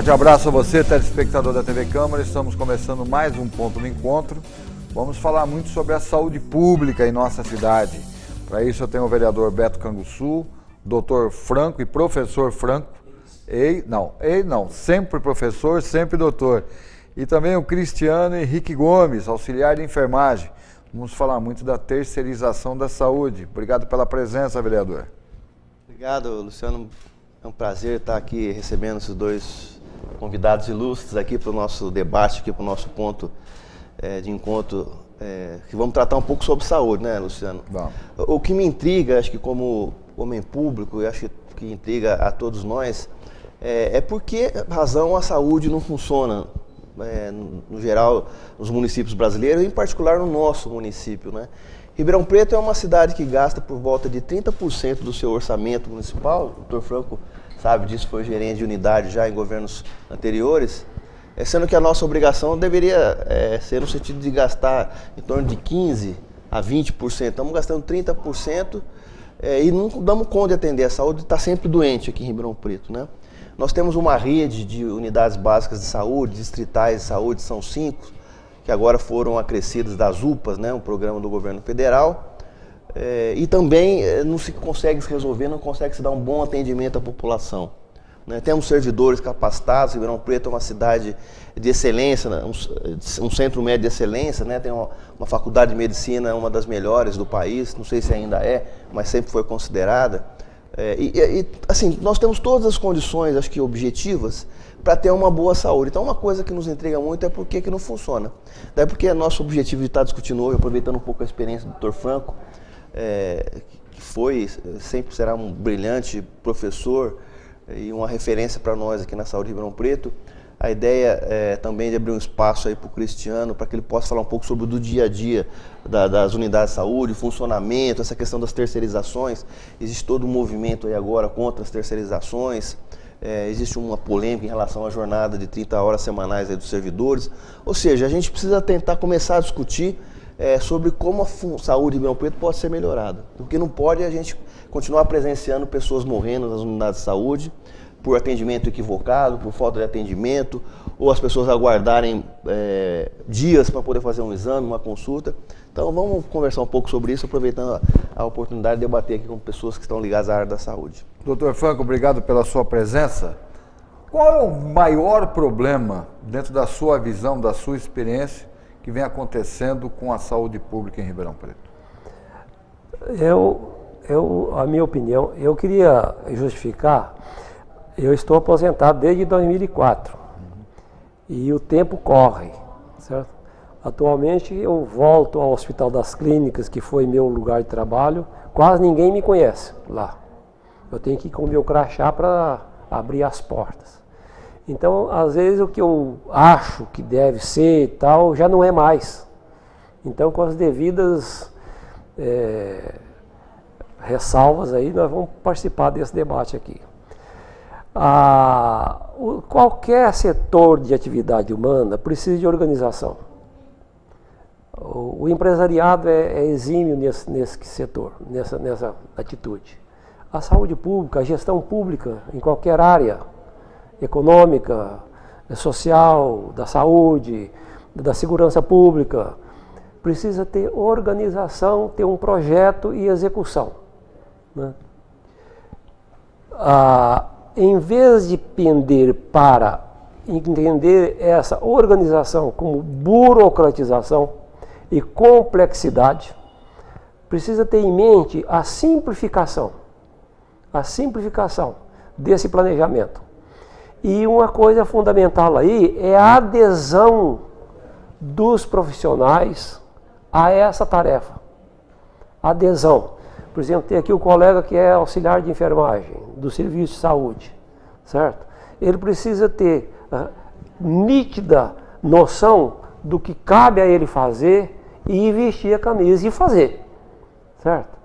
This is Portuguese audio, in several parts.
Forte abraço a você, telespectador da TV Câmara. Estamos começando mais um Ponto do Encontro. Vamos falar muito sobre a saúde pública em nossa cidade. Para isso eu tenho o vereador Beto Canguçu, doutor Franco e professor Franco. Sempre professor, sempre doutor. E também o Cristiano Henrique Gomes, auxiliar de enfermagem. Vamos falar muito da terceirização da saúde. Obrigado pela presença, vereador. Obrigado, Luciano. É um prazer estar aqui recebendo esses dois convidados ilustres aqui para o nosso debate, aqui para o nosso ponto de encontro, que vamos tratar um pouco sobre saúde, né, Luciano? Bom. O que me intriga, acho que como homem público, e acho que intriga a todos nós, é por que razão a saúde não funciona, no geral, nos municípios brasileiros, e em particular no nosso município, né? Ribeirão Preto é uma cidade que gasta por volta de 30% do seu orçamento municipal. O doutor Franco sabe disso, foi gerente de unidade já em governos anteriores, sendo que a nossa obrigação deveria ser no sentido de gastar em torno de 15% a 20%. Estamos gastando 30% e não damos conta de atender. A saúde está sempre doente aqui em Ribeirão Preto, né? Nós temos uma rede de unidades básicas de saúde, distritais de saúde, são 5, que agora foram acrescidas das UPAs, né, um programa do governo federal, e também não se consegue se resolver, não consegue se dar um bom atendimento à população, né? Temos servidores capacitados. Ribeirão Preto é uma cidade de excelência, né, um centro médio de excelência, né? Tem uma faculdade de medicina, uma das melhores do país, não sei se ainda mas sempre foi considerada. Assim, nós temos todas as condições, acho que objetivas, para ter uma boa saúde. Então, uma coisa que nos intriga muito é por que não funciona. Daí porque é nosso objetivo de estar discutindo hoje, aproveitando um pouco a experiência do Dr. Franco, que sempre será um brilhante professor e uma referência para nós aqui na saúde de Ribeirão Preto. A ideia é também de abrir um espaço aí para o Cristiano, para que ele possa falar um pouco sobre o dia a dia das unidades de saúde, funcionamento, essa questão das terceirizações. Existe todo um movimento aí agora contra as terceirizações. Existe uma polêmica em relação à jornada de 30 horas semanais aí dos servidores. Ou seja, a gente precisa tentar começar a discutir sobre como a saúde de Ribeirão Preto pode ser melhorada. Porque não pode a gente continuar presenciando pessoas morrendo nas unidades de saúde por atendimento equivocado, por falta de atendimento, ou as pessoas aguardarem dias para poder fazer um exame, uma consulta. Então vamos conversar um pouco sobre isso, aproveitando a oportunidade de debater aqui com pessoas que estão ligadas à área da saúde. Doutor Franco, obrigado pela sua presença. Qual é o maior problema, dentro da sua visão, da sua experiência, que vem acontecendo com a saúde pública em Ribeirão Preto? A minha opinião, eu queria justificar. Eu estou aposentado desde 2004 e o tempo corre, certo? Atualmente eu volto ao Hospital das Clínicas, que foi meu lugar de trabalho, quase ninguém me conhece lá. Eu tenho que ir com o meu crachá para abrir as portas. Então, às vezes o que eu acho que deve ser e tal, já não é mais. Então, com as devidas ressalvas aí, nós vamos participar desse debate aqui. Qualquer setor de atividade humana precisa de organização. O empresariado é exímio nesse setor, nessa atitude. A saúde pública, a gestão pública em qualquer área, econômica, social, da saúde, da segurança pública, precisa ter organização, ter um projeto e execução, né? Em vez de pender para entender essa organização como burocratização e complexidade, precisa ter em mente a simplificação desse planejamento. E uma coisa fundamental aí é a adesão dos profissionais a essa tarefa. Adesão. Por exemplo, tem aqui o colega que é auxiliar de enfermagem do serviço de saúde, certo? Ele precisa ter nítida noção do que cabe a ele fazer e vestir a camisa e fazer, certo?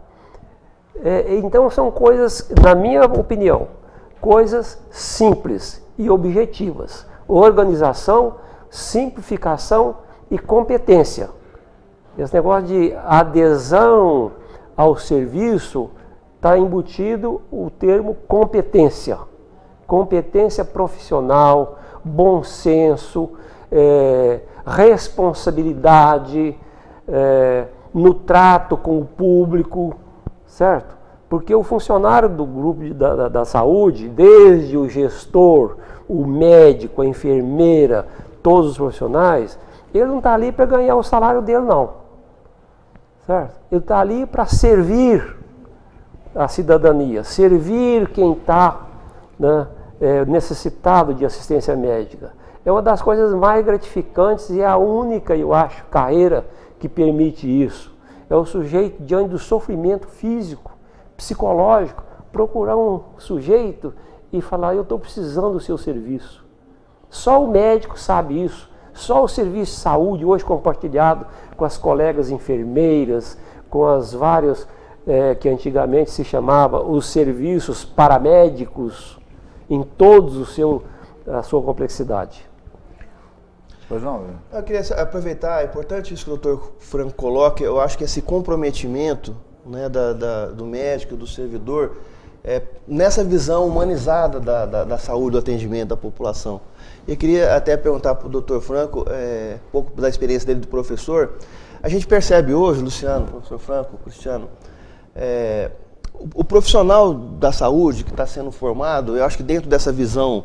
Então são coisas, na minha opinião, coisas simples e objetivas. Organização, simplificação e competência. Esse negócio de adesão ao serviço, está embutido o termo competência. Competência profissional, bom senso, responsabilidade no trato com o público, certo? Porque o funcionário do grupo da saúde, desde o gestor, o médico, a enfermeira, todos os profissionais, ele não está ali para ganhar o salário dele, não. Certo? Ele está ali para servir a cidadania, servir quem está, né, necessitado de assistência médica. É uma das coisas mais gratificantes e é a única, eu acho, carreira que permite isso. É o sujeito, diante do sofrimento físico, psicológico, procurar um sujeito e falar: eu estou precisando do seu serviço. Só o médico sabe isso. Só o serviço de saúde, hoje compartilhado com as colegas enfermeiras, com as várias, que antigamente se chamava os serviços paramédicos, em todos a sua complexidade. Pois não. Eu queria aproveitar, é importante isso que o Dr. Franco coloca, eu acho que esse comprometimento, né, do médico, do servidor, nessa visão humanizada da saúde, do atendimento da população. Eu queria até perguntar para o Dr. Franco, um pouco da experiência dele do professor. A gente percebe hoje, Luciano, professor Franco, Cristiano, o profissional da saúde que está sendo formado, eu acho que dentro dessa visão,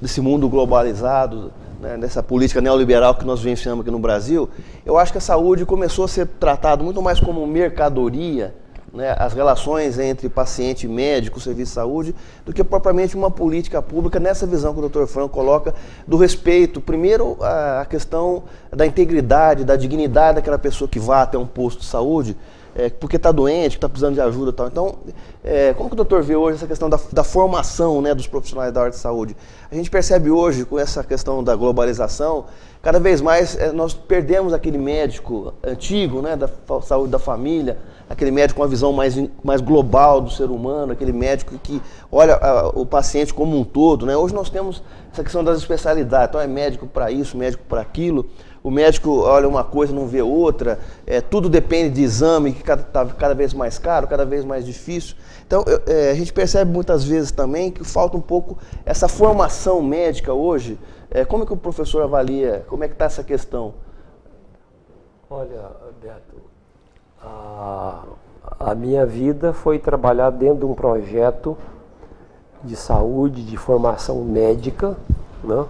desse mundo globalizado, né, dessa política neoliberal que nós vivenciamos aqui no Brasil, eu acho que a saúde começou a ser tratada muito mais como mercadoria, né, as relações entre paciente e médico, serviço de saúde, do que propriamente uma política pública nessa visão que o Dr. Franco coloca do respeito, primeiro a questão da integridade, da dignidade daquela pessoa que vá até um posto de saúde, porque está doente, que está precisando de ajuda e tal. Então, como que o doutor vê hoje essa questão da formação, né, dos profissionais da área de saúde? A gente percebe hoje, com essa questão da globalização, cada vez mais nós perdemos aquele médico antigo, né, da saúde da família, aquele médico com uma visão mais global do ser humano, aquele médico que olha o paciente como um todo, né? Hoje nós temos essa questão das especialidades, então é médico para isso, médico para aquilo, o médico olha uma coisa e não vê outra, tudo depende de exame que está cada vez mais caro, cada vez mais difícil. Então a gente percebe muitas vezes também que falta um pouco essa formação médica hoje. Como é que o professor avalia, como é que está essa questão? Olha, Beto, a minha vida foi trabalhar dentro de um projeto de saúde, de formação médica, né?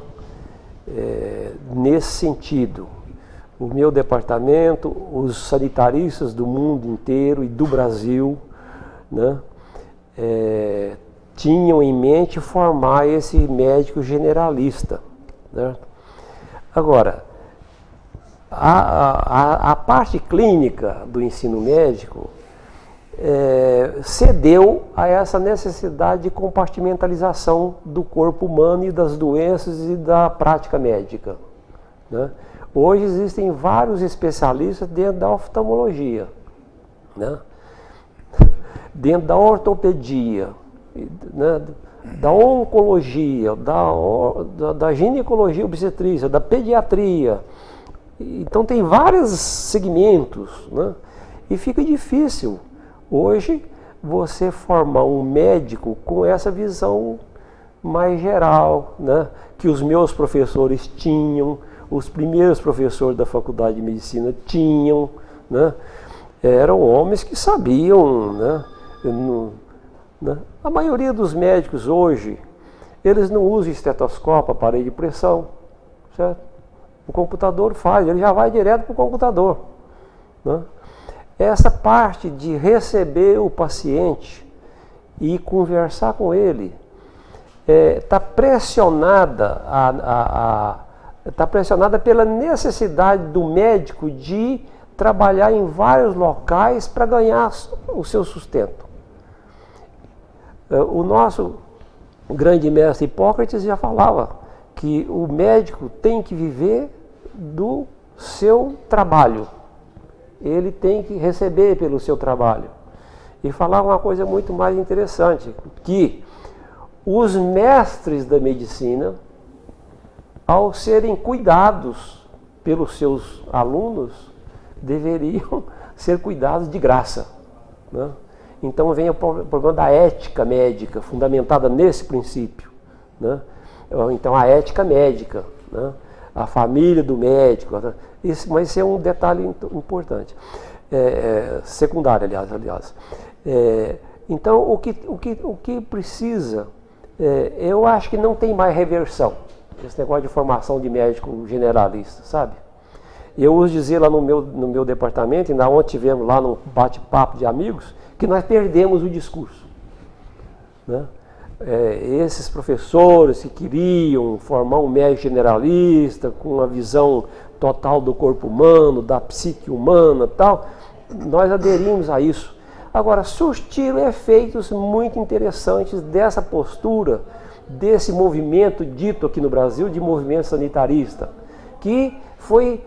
Nesse sentido, o meu departamento, os sanitaristas do mundo inteiro e do Brasil, né, tinham em mente formar esse médico generalista, né? Agora, a parte clínica do ensino médico cedeu a essa necessidade de compartimentalização do corpo humano e das doenças e da prática médica, né? Hoje existem vários especialistas dentro da oftalmologia, né? Dentro da ortopedia, né? Da oncologia, da ginecologia obstetrícia, da pediatria. Então tem vários segmentos, né? E fica difícil hoje você formar um médico com essa visão mais geral, né, que os meus professores tinham, os primeiros professores da faculdade de medicina tinham, né? Eram homens que sabiam, né? A maioria dos médicos hoje, eles não usam estetoscópio, aparelho de pressão, certo? O computador faz, ele já vai direto para o computador, né? Essa parte de receber o paciente e conversar com ele está pressionada, tá pressionada pela necessidade do médico de trabalhar em vários locais para ganhar o seu sustento. O nosso grande mestre Hipócrates já falava que o médico tem que viver do seu trabalho. Ele tem que receber pelo seu trabalho. E falar uma coisa muito mais interessante, que os mestres da medicina, ao serem cuidados pelos seus alunos, deveriam ser cuidados de graça, né? Então vem o problema da ética médica, fundamentada nesse princípio, né? Então a ética médica, né? A família do médico, né? Mas esse é um detalhe importante, secundário, aliás. Então o que precisa, eu acho que não tem mais reversão, esse negócio de formação de médico generalista, sabe? Eu uso dizer lá no meu departamento, ainda ontem tivemos lá no bate-papo de amigos, que nós perdemos o discurso, né? Esses professores que queriam formar um médico generalista com uma visão total do corpo humano, da psique humana e tal, nós aderimos a isso. Agora, surtiram efeitos muito interessantes dessa postura, desse movimento dito aqui no Brasil de movimento sanitarista, que foi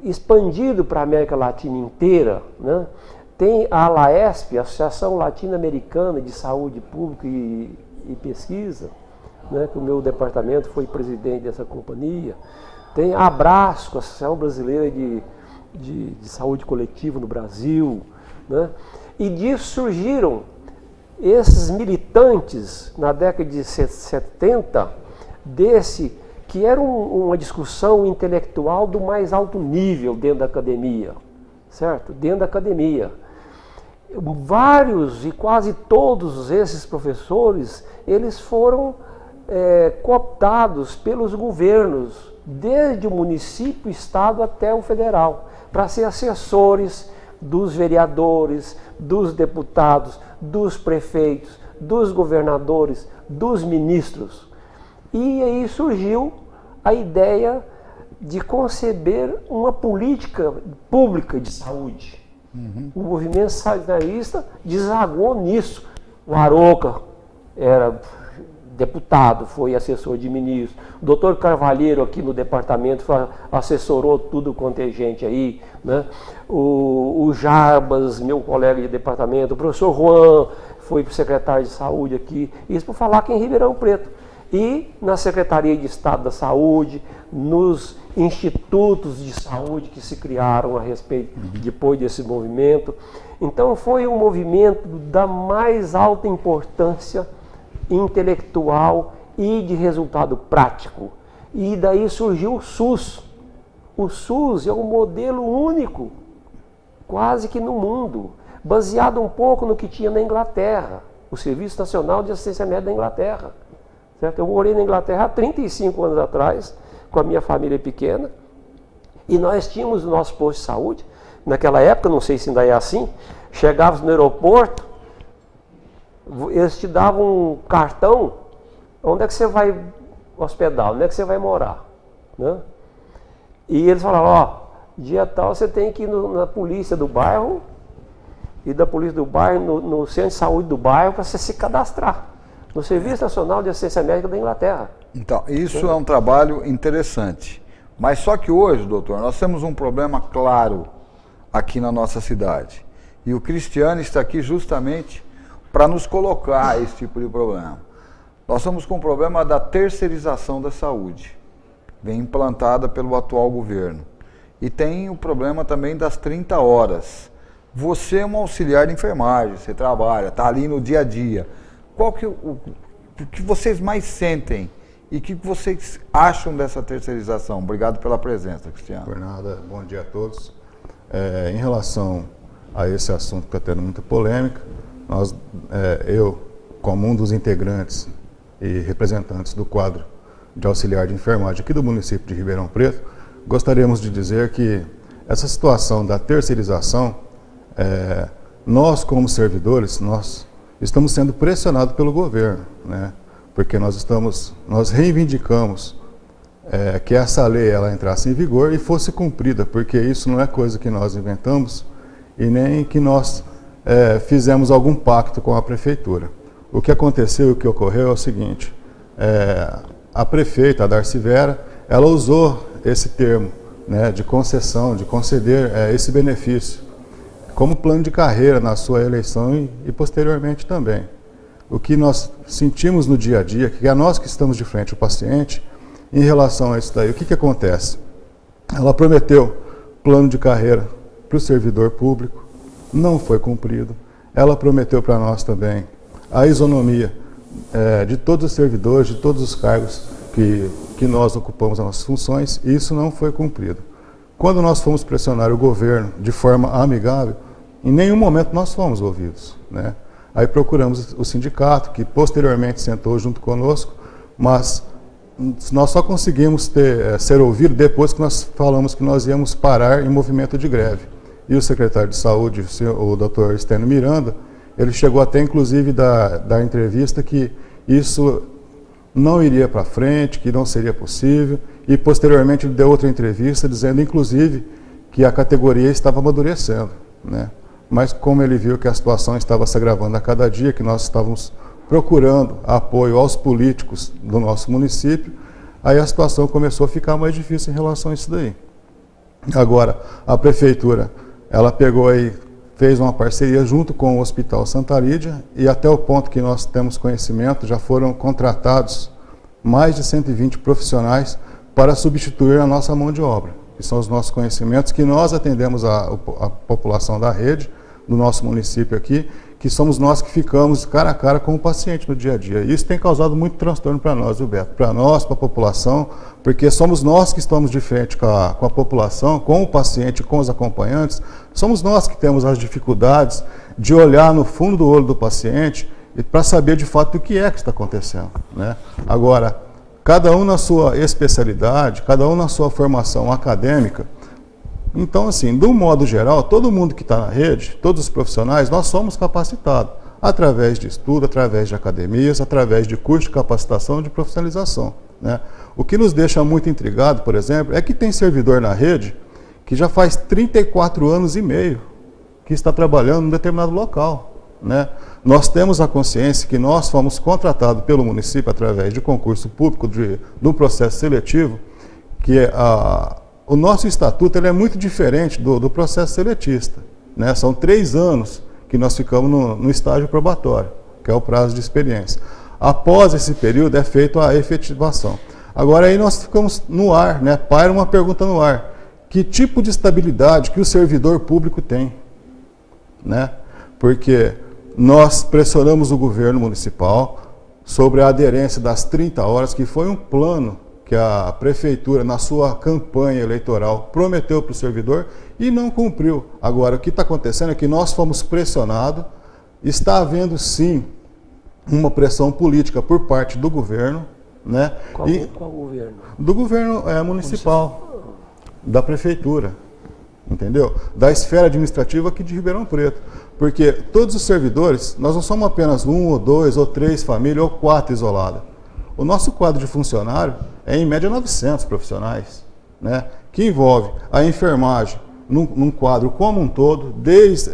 expandido para a América Latina inteira, né? Tem a ALAESP, Associação Latino-Americana de Saúde Pública e Pesquisa, né? Que o meu departamento foi presidente dessa companhia. Tem a Abrasco, Associação Brasileira de Saúde Coletiva no Brasil, né? E disso surgiram esses militantes na década de 70, que era uma discussão intelectual do mais alto nível dentro da academia, certo? Dentro da academia. Vários e quase todos esses professores, eles foram cooptados pelos governos, desde o município, estado até o federal, para ser assessores dos vereadores, dos deputados, dos prefeitos, dos governadores, dos ministros. E aí surgiu a ideia de conceber uma política pública de saúde. O movimento sanitarista desagou nisso. O Aroca era deputado, foi assessor de ministro. O doutor Carvalheiro aqui no departamento assessorou tudo quanto é gente aí, né? O Jarbas, meu colega de departamento, o professor Juan foi secretário de saúde aqui. Isso para falar aqui em Ribeirão Preto. E na Secretaria de Estado da Saúde, nos institutos de saúde que se criaram a respeito depois desse movimento. Então foi um movimento da mais alta importância intelectual e de resultado prático. E daí surgiu o SUS. O SUS é um modelo único, quase que no mundo, baseado um pouco no que tinha na Inglaterra, o Serviço Nacional de Assistência Médica da Inglaterra. Certo? Eu morei na Inglaterra há 35 anos atrás, com a minha família pequena, e nós tínhamos o nosso posto de saúde. Naquela época, não sei se ainda é assim, chegávamos no aeroporto, eles te davam um cartão, onde é que você vai hospedar, onde é que você vai morar, né? E eles falavam, ó, dia tal você tem que ir na polícia do bairro, e da polícia do bairro, no centro de saúde do bairro, para você se cadastrar no Serviço Nacional de Assistência Médica da Inglaterra. Então, isso é um trabalho interessante. Mas só que hoje, doutor, nós temos um problema claro aqui na nossa cidade. E o Cristiano está aqui justamente para nos colocar esse tipo de problema. Nós estamos com o problema da terceirização da saúde, vem implantada pelo atual governo. E tem o problema também das 30 horas. Você é um auxiliar de enfermagem, você trabalha, está ali no dia a dia. Qual que o que vocês mais sentem e o que vocês acham dessa terceirização? Obrigado pela presença, Cristiano. Por nada, bom dia a todos. Em relação a esse assunto que está tendo muita polêmica, eu, como um dos integrantes e representantes do quadro de auxiliar de enfermagem aqui do município de Ribeirão Preto, gostaríamos de dizer que essa situação da terceirização, nós como servidores, nós estamos sendo pressionados pelo governo, né? Porque nós reivindicamos que essa lei ela entrasse em vigor e fosse cumprida, porque isso não é coisa que nós inventamos e nem que nós fizemos algum pacto com a prefeitura. O que aconteceu e o que ocorreu é o seguinte, a prefeita, a Darcy Vera, ela usou esse termo, né, de concessão, de conceder esse benefício como plano de carreira na sua eleição e posteriormente também. O que nós sentimos no dia a dia, que é nós que estamos de frente ao paciente, em relação a isso daí, o que acontece? Ela prometeu plano de carreira para o servidor público, não foi cumprido. Ela prometeu para nós também a isonomia de todos os servidores, de todos os cargos que nós ocupamos as nossas funções, e isso não foi cumprido. Quando nós fomos pressionar o governo de forma amigável, em nenhum momento nós fomos ouvidos, né? Aí procuramos o sindicato, que posteriormente sentou junto conosco, mas nós só conseguimos ser ouvidos depois que nós falamos que nós íamos parar em movimento de greve. E o secretário de Saúde, o Dr. Stênio Miranda, ele chegou até inclusive da entrevista que isso não iria para frente, que não seria possível, e posteriormente ele deu outra entrevista dizendo inclusive que a categoria estava amadurecendo, né? Mas como ele viu que a situação estava se agravando a cada dia, que nós estávamos procurando apoio aos políticos do nosso município, aí a situação começou a ficar mais difícil em relação a isso daí. Agora, a prefeitura, ela pegou aí, fez uma parceria junto com o Hospital Santa Lídia, e até o ponto que nós temos conhecimento, já foram contratados mais de 120 profissionais para substituir a nossa mão de obra, que são os nossos conhecimentos, que nós atendemos a população da rede, do nosso município aqui, que somos nós que ficamos cara a cara com o paciente no dia a dia. Isso tem causado muito transtorno para nós, viu, Beto? Para nós, para a população, porque somos nós que estamos de frente com a população, com o paciente, com os acompanhantes, somos nós que temos as dificuldades de olhar no fundo do olho do paciente e para saber de fato o que é que está acontecendo, né? Agora, cada um na sua especialidade, cada um na sua formação acadêmica. Então, assim, do modo geral, todo mundo que está na rede, todos os profissionais, nós somos capacitados através de estudo, através de academias, através de curso de capacitação e de profissionalização, né? O que nos deixa muito intrigado, por exemplo, é que tem servidor na rede que já faz 34 anos e meio que está trabalhando em um determinado local, né? Nós temos a consciência que nós fomos contratados pelo município através de concurso público, do processo seletivo, que o nosso estatuto ele é muito diferente do processo seletista, né? São 3 anos que nós ficamos no estágio probatório, que é o prazo de experiência. Após esse período é feita a efetivação. Agora aí nós ficamos no ar, né? Paira uma pergunta no ar. Que tipo de estabilidade que o servidor público tem, né? Porque nós pressionamos o governo municipal sobre a aderência das 30 horas, que foi um plano que a prefeitura, na sua campanha eleitoral, prometeu para o servidor e não cumpriu. Agora, o que está acontecendo é que nós fomos pressionados, está havendo sim uma pressão política por parte do governo, né? Qual governo? Do governo municipal, da prefeitura, entendeu? Da esfera administrativa aqui de Ribeirão Preto. Porque todos os servidores, nós não somos apenas 1 ou 2 ou 3 famílias ou 4 isoladas. O nosso quadro de funcionário é em média 900 profissionais, né? Que envolve a enfermagem num quadro como um todo, desde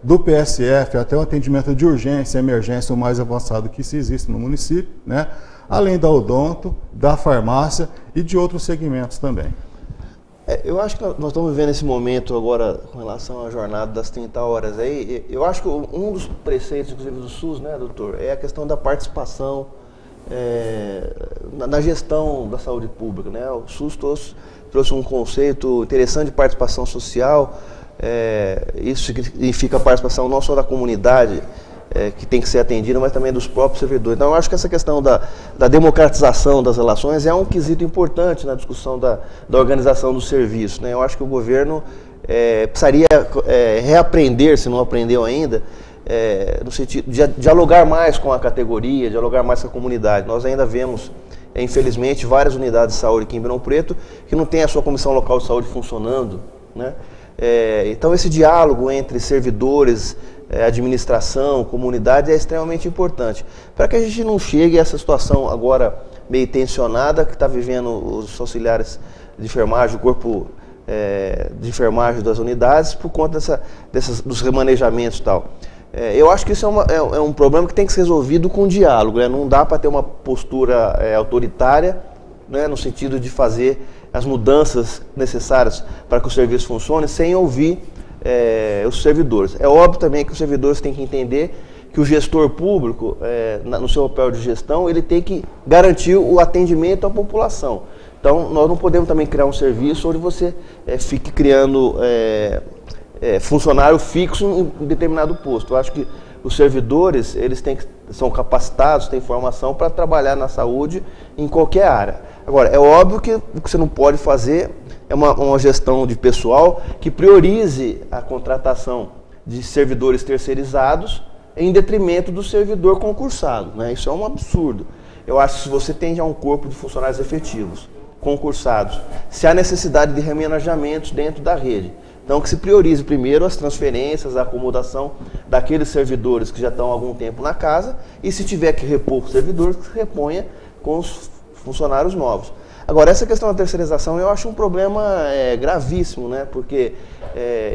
do PSF até o atendimento de urgência e emergência, o mais avançado que se existe no município, né? Além da odonto, da farmácia e de outros segmentos também. Eu acho que nós estamos vivendo esse momento agora com relação à jornada das 30 horas. Aí, eu acho que um dos preceitos, inclusive do SUS, né, doutor, é a questão da participação na gestão da saúde pública, né? O SUS trouxe um conceito interessante de participação social. Isso significa a participação não só da comunidade, que tem que ser atendida, mas também dos próprios servidores. Então, eu acho que essa questão da democratização das relações é um quesito importante na discussão da organização do serviço, né? Eu acho que o governo precisaria reaprender, se não aprendeu ainda, no sentido de dialogar mais com a categoria, dialogar mais com a comunidade. Nós ainda vemos, infelizmente, várias unidades de saúde aqui em Ribeirão Preto que não têm a sua comissão local de saúde funcionando, né? Então, esse diálogo entre servidores, administração, comunidade é extremamente importante para que a gente não chegue a essa situação agora meio tensionada que está vivendo os auxiliares de enfermagem, o corpo de enfermagem das unidades por conta dos remanejamentos e tal. Eu acho que isso é um problema que tem que ser resolvido com diálogo, né? Não dá para ter uma postura autoritária, né, no sentido de fazer as mudanças necessárias para que o serviço funcione sem ouvir os servidores. É óbvio também que os servidores têm que entender que o gestor público, no seu papel de gestão, ele tem que garantir o atendimento à população. Então, nós não podemos também criar um serviço onde você fique criando funcionário fixo em determinado posto. Eu acho que os servidores, são capacitados, têm formação para trabalhar na saúde em qualquer área. Agora, é óbvio que o que você não pode fazer é uma gestão de pessoal que priorize a contratação de servidores terceirizados em detrimento do servidor concursado, né? Isso é um absurdo. Eu acho que se você tem já um corpo de funcionários efetivos, concursados, se há necessidade de remanejamentos dentro da rede, então que se priorize primeiro as transferências, a acomodação daqueles servidores que já estão há algum tempo na casa, e se tiver que repor servidores, que se reponha com os funcionários novos. Agora, essa questão da terceirização eu acho um problema gravíssimo, né? Porque,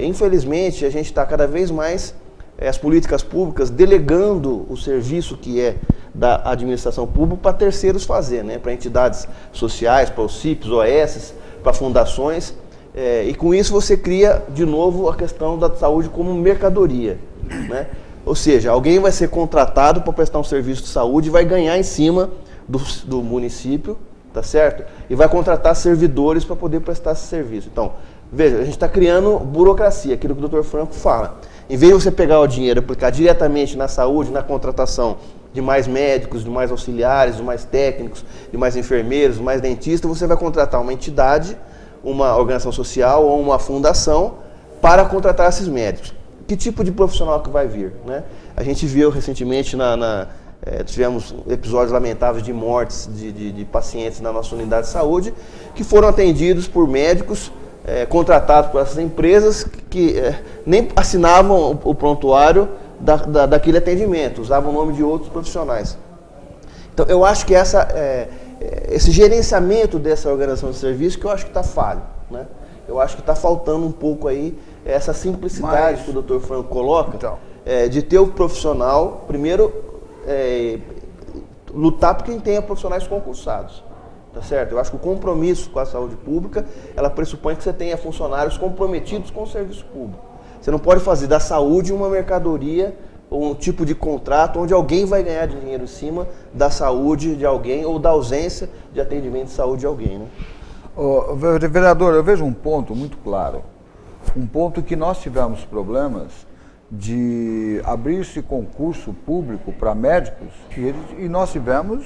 infelizmente, a gente está cada vez mais, as políticas públicas, delegando o serviço que é da administração pública para terceiros fazer, né? Para entidades sociais, para os CIPs, OS, para fundações, e com isso você cria, de novo, a questão da saúde como mercadoria, né? Ou seja, alguém vai ser contratado para prestar um serviço de saúde e vai ganhar em cima do município, tá certo? E vai contratar servidores para poder prestar esse serviço. Então, veja, a gente está criando burocracia, aquilo que o Dr. Franco fala. Em vez de você pegar o dinheiro e aplicar diretamente na saúde, na contratação de mais médicos, de mais auxiliares, de mais técnicos, de mais enfermeiros, de mais dentistas, você vai contratar uma entidade, uma organização social ou uma fundação para contratar esses médicos. Que tipo de profissional que vai vir, né? A gente viu recentemente, tivemos episódios lamentáveis de mortes de pacientes na nossa unidade de saúde que foram atendidos por médicos contratados por essas empresas que nem assinavam o prontuário daquele atendimento, usavam o nome de outros profissionais. Então, eu acho que esse gerenciamento dessa organização de serviço que eu acho que está falho, né? Eu acho que está faltando um pouco aí essa simplicidade que o Dr. Franco coloca, de ter o profissional, primeiro, lutar por quem tenha profissionais concursados, tá certo? Eu acho que o compromisso com a saúde pública, ela pressupõe que você tenha funcionários comprometidos com o serviço público. Você não pode fazer da saúde uma mercadoria ou um tipo de contrato onde alguém vai ganhar dinheiro em cima da saúde de alguém ou da ausência de atendimento de saúde de alguém, né? Vereador, eu vejo um ponto muito claro. Um ponto que nós tivemos problemas de abrir-se concurso público para médicos e nós tivemos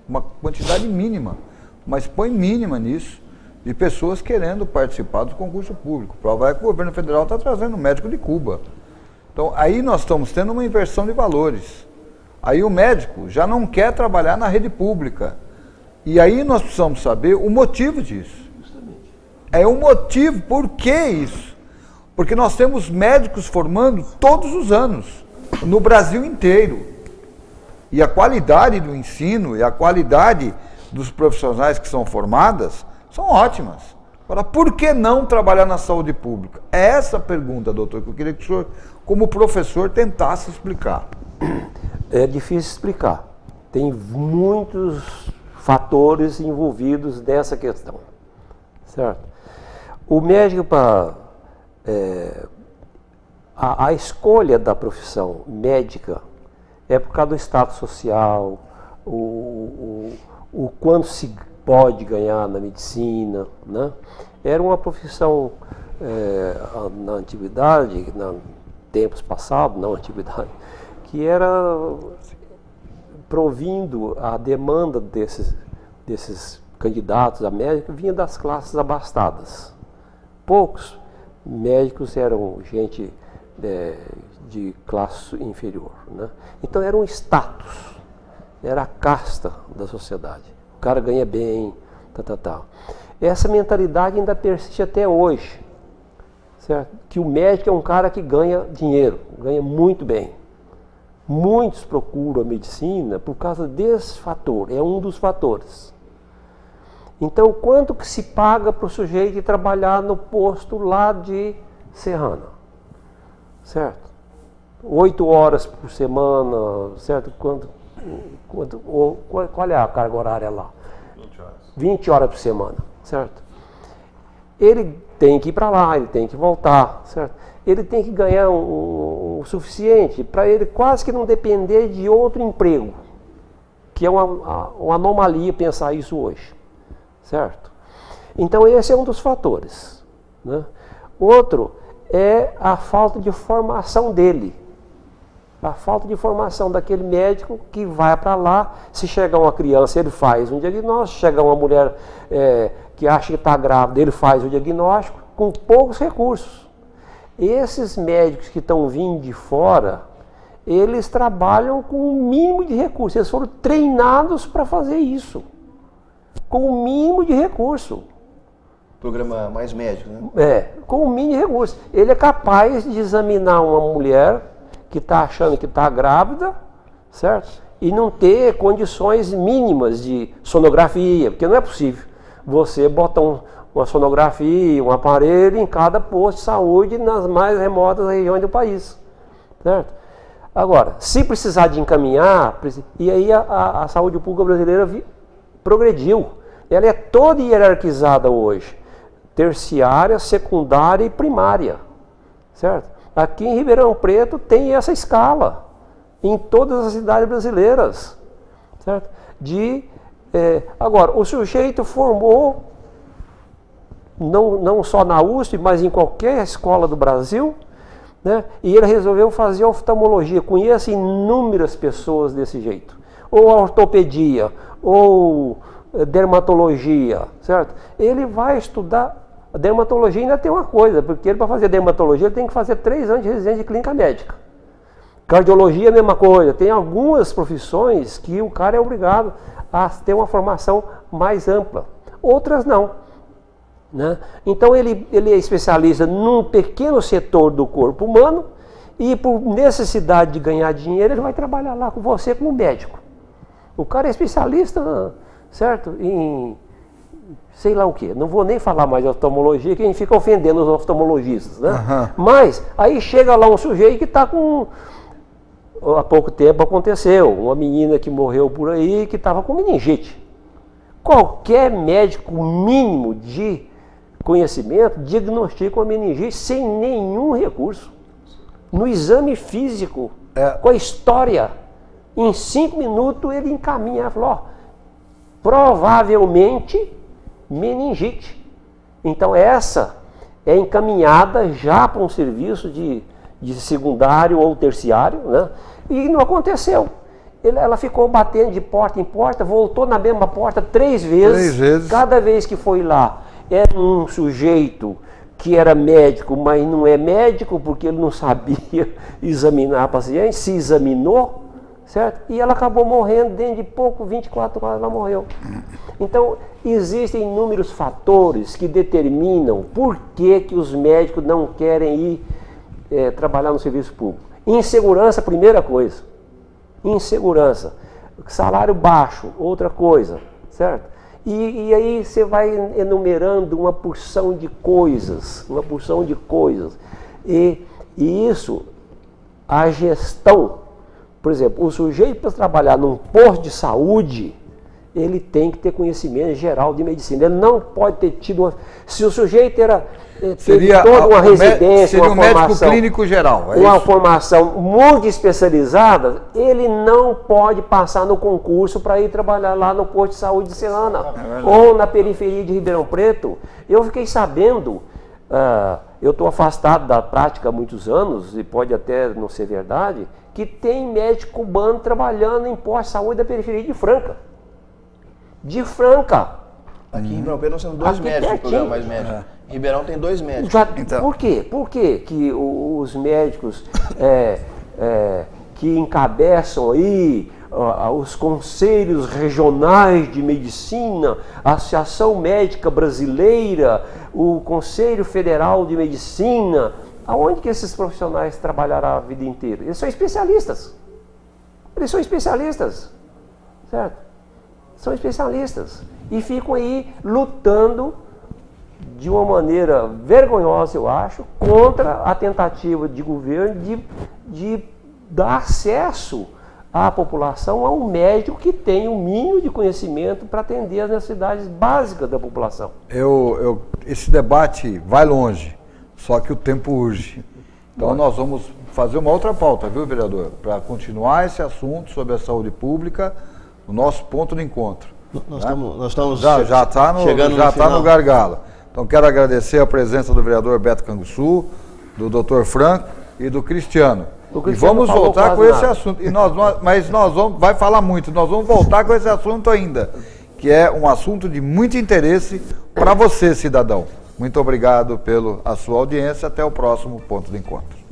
uma quantidade mínima, mas põe mínima nisso, de pessoas querendo participar do concurso público. Prova é que o governo federal está trazendo médico de Cuba. Então, aí nós estamos tendo uma inversão de valores. Aí o médico já não quer trabalhar na rede pública. E aí nós precisamos saber o motivo disso. É o motivo, por que isso? Porque nós temos médicos formando todos os anos, no Brasil inteiro. E a qualidade do ensino e a qualidade dos profissionais que são formadas são ótimas. Agora, por que não trabalhar na saúde pública? É essa a pergunta, doutor, que eu queria que o senhor, como professor, tentasse explicar. É difícil explicar. Tem muitos fatores envolvidos nessa questão, certo? O médico, a escolha da profissão médica é por causa do status social, o quanto se pode ganhar na medicina, né? Era uma profissão na antiguidade, tempos passados, não antiguidade, que era provindo a demanda desses candidatos a médico vinha das classes abastadas. Poucos médicos eram gente de classe inferior, né? Então era um status, era a casta da sociedade. O cara ganha bem, tal. Essa mentalidade ainda persiste até hoje, certo? Que o médico é um cara que ganha dinheiro, ganha muito bem. Muitos procuram a medicina por causa desse fator, é um dos fatores. Então, quanto que se paga para o sujeito trabalhar no posto lá de Serrana? Certo? 8 horas por semana, certo? Qual é a carga horária lá? 20 horas. 20 horas por semana, certo? Ele tem que ir para lá, ele tem que voltar, certo? Ele tem que ganhar o suficiente para ele quase que não depender de outro emprego, que é uma anomalia pensar isso hoje, certo? Então esse é um dos fatores, né? Outro é a falta de formação dele, A falta de formação daquele médico que vai para lá, se chegar uma criança, ele faz um diagnóstico, chegar uma mulher que acha que está grávida, ele faz o diagnóstico, com poucos recursos. Esses médicos que estão vindo de fora, eles trabalham com o mínimo de recursos, eles foram treinados para fazer isso, com o mínimo de recurso. Programa Mais Médico, né? Com o mínimo de recurso. Ele é capaz de examinar uma mulher que está achando que está grávida, certo? E não ter condições mínimas de sonografia, porque não é possível você botar uma sonografia, um aparelho em cada posto de saúde nas mais remotas regiões do país, certo? Agora, se precisar de encaminhar, e aí a saúde pública brasileira progrediu, ela é toda hierarquizada hoje, terciária, secundária e primária, certo? Aqui em Ribeirão Preto tem essa escala, em todas as cidades brasileiras, certo? Agora, o sujeito formou, não só na USP, mas em qualquer escola do Brasil, né? E ele resolveu fazer oftalmologia. Conheço inúmeras pessoas desse jeito, ou ortopedia, ou dermatologia, certo? Ele vai estudar. A dermatologia ainda tem uma coisa, porque ele, para fazer dermatologia, ele tem que fazer 3 anos de residência de clínica médica. Cardiologia, a mesma coisa. Tem algumas profissões que o cara é obrigado a ter uma formação mais ampla. Outras não, né? Então ele é especialista num pequeno setor do corpo humano e, por necessidade de ganhar dinheiro, ele vai trabalhar lá com você como médico. O cara é especialista, certo? Em sei lá o que, não vou nem falar mais de oftalmologia, que a gente fica ofendendo os oftalmologistas, né? Uhum. Mas aí chega lá um sujeito que está com, há pouco tempo aconteceu, uma menina que morreu por aí, que estava com meningite. Qualquer médico mínimo de conhecimento diagnostica uma meningite sem nenhum recurso. No exame físico, com a história, em 5 minutos ele encaminha, falou, ó, provavelmente meningite. Então essa é encaminhada já para um serviço de secundário ou terciário, né? E não aconteceu. Ela ficou batendo de porta em porta, voltou na mesma porta 3 vezes. Cada vez que foi lá, era um sujeito que era médico, mas não é médico porque ele não sabia examinar a paciente, se examinou, certo? E ela acabou morrendo, dentro de pouco, 24 horas ela morreu. Então, existem inúmeros fatores que determinam por que os médicos não querem ir trabalhar no serviço público. Insegurança, primeira coisa. Insegurança. Salário baixo, outra coisa, certo? E aí você vai enumerando uma porção de coisas, E isso, a gestão, por exemplo, o sujeito para trabalhar num posto de saúde, ele tem que ter conhecimento geral de medicina. Ele não pode ter tido se o sujeito teve toda uma residência, seria uma médico formação, clínico geral, uma formação muito especializada, ele não pode passar no concurso para ir trabalhar lá no posto de saúde de Serrana ou na periferia de Ribeirão Preto. Eu fiquei sabendo, eu estou afastado da prática há muitos anos, e pode até não ser verdade, que tem médico cubano trabalhando em posto de saúde da periferia de Franca. De Franca. Aqui em Ribeirão Preto nós temos 2 médicos no programa Mais Médico. Em Ribeirão tem 2 médicos. Então. Por quê? Por quê que os médicos que encabeçam aí os conselhos regionais de medicina, a Associação Médica Brasileira, o Conselho Federal de Medicina, aonde que esses profissionais trabalharão a vida inteira? Eles são especialistas. Certo? São especialistas e ficam aí lutando de uma maneira vergonhosa, eu acho, contra a tentativa de governo de dar acesso à população a um médico que tem um mínimo de conhecimento para atender as necessidades básicas da população. Esse debate vai longe, só que o tempo urge. Então nós vamos fazer uma outra pauta, viu, vereador? Para continuar esse assunto sobre a saúde pública, o nosso ponto de encontro. Nós estamos já está no gargalo. Então quero agradecer a presença do vereador Beto Canguçu, do Dr. Franco, e do Cristiano. O E Cristiano vamos falou voltar quase com esse nada. assunto. Mas nós vamos, vai falar muito, nós vamos voltar com esse assunto ainda, que é um assunto de muito interesse para você, cidadão. Muito obrigado pela sua audiência. Até o próximo Ponto de Encontro.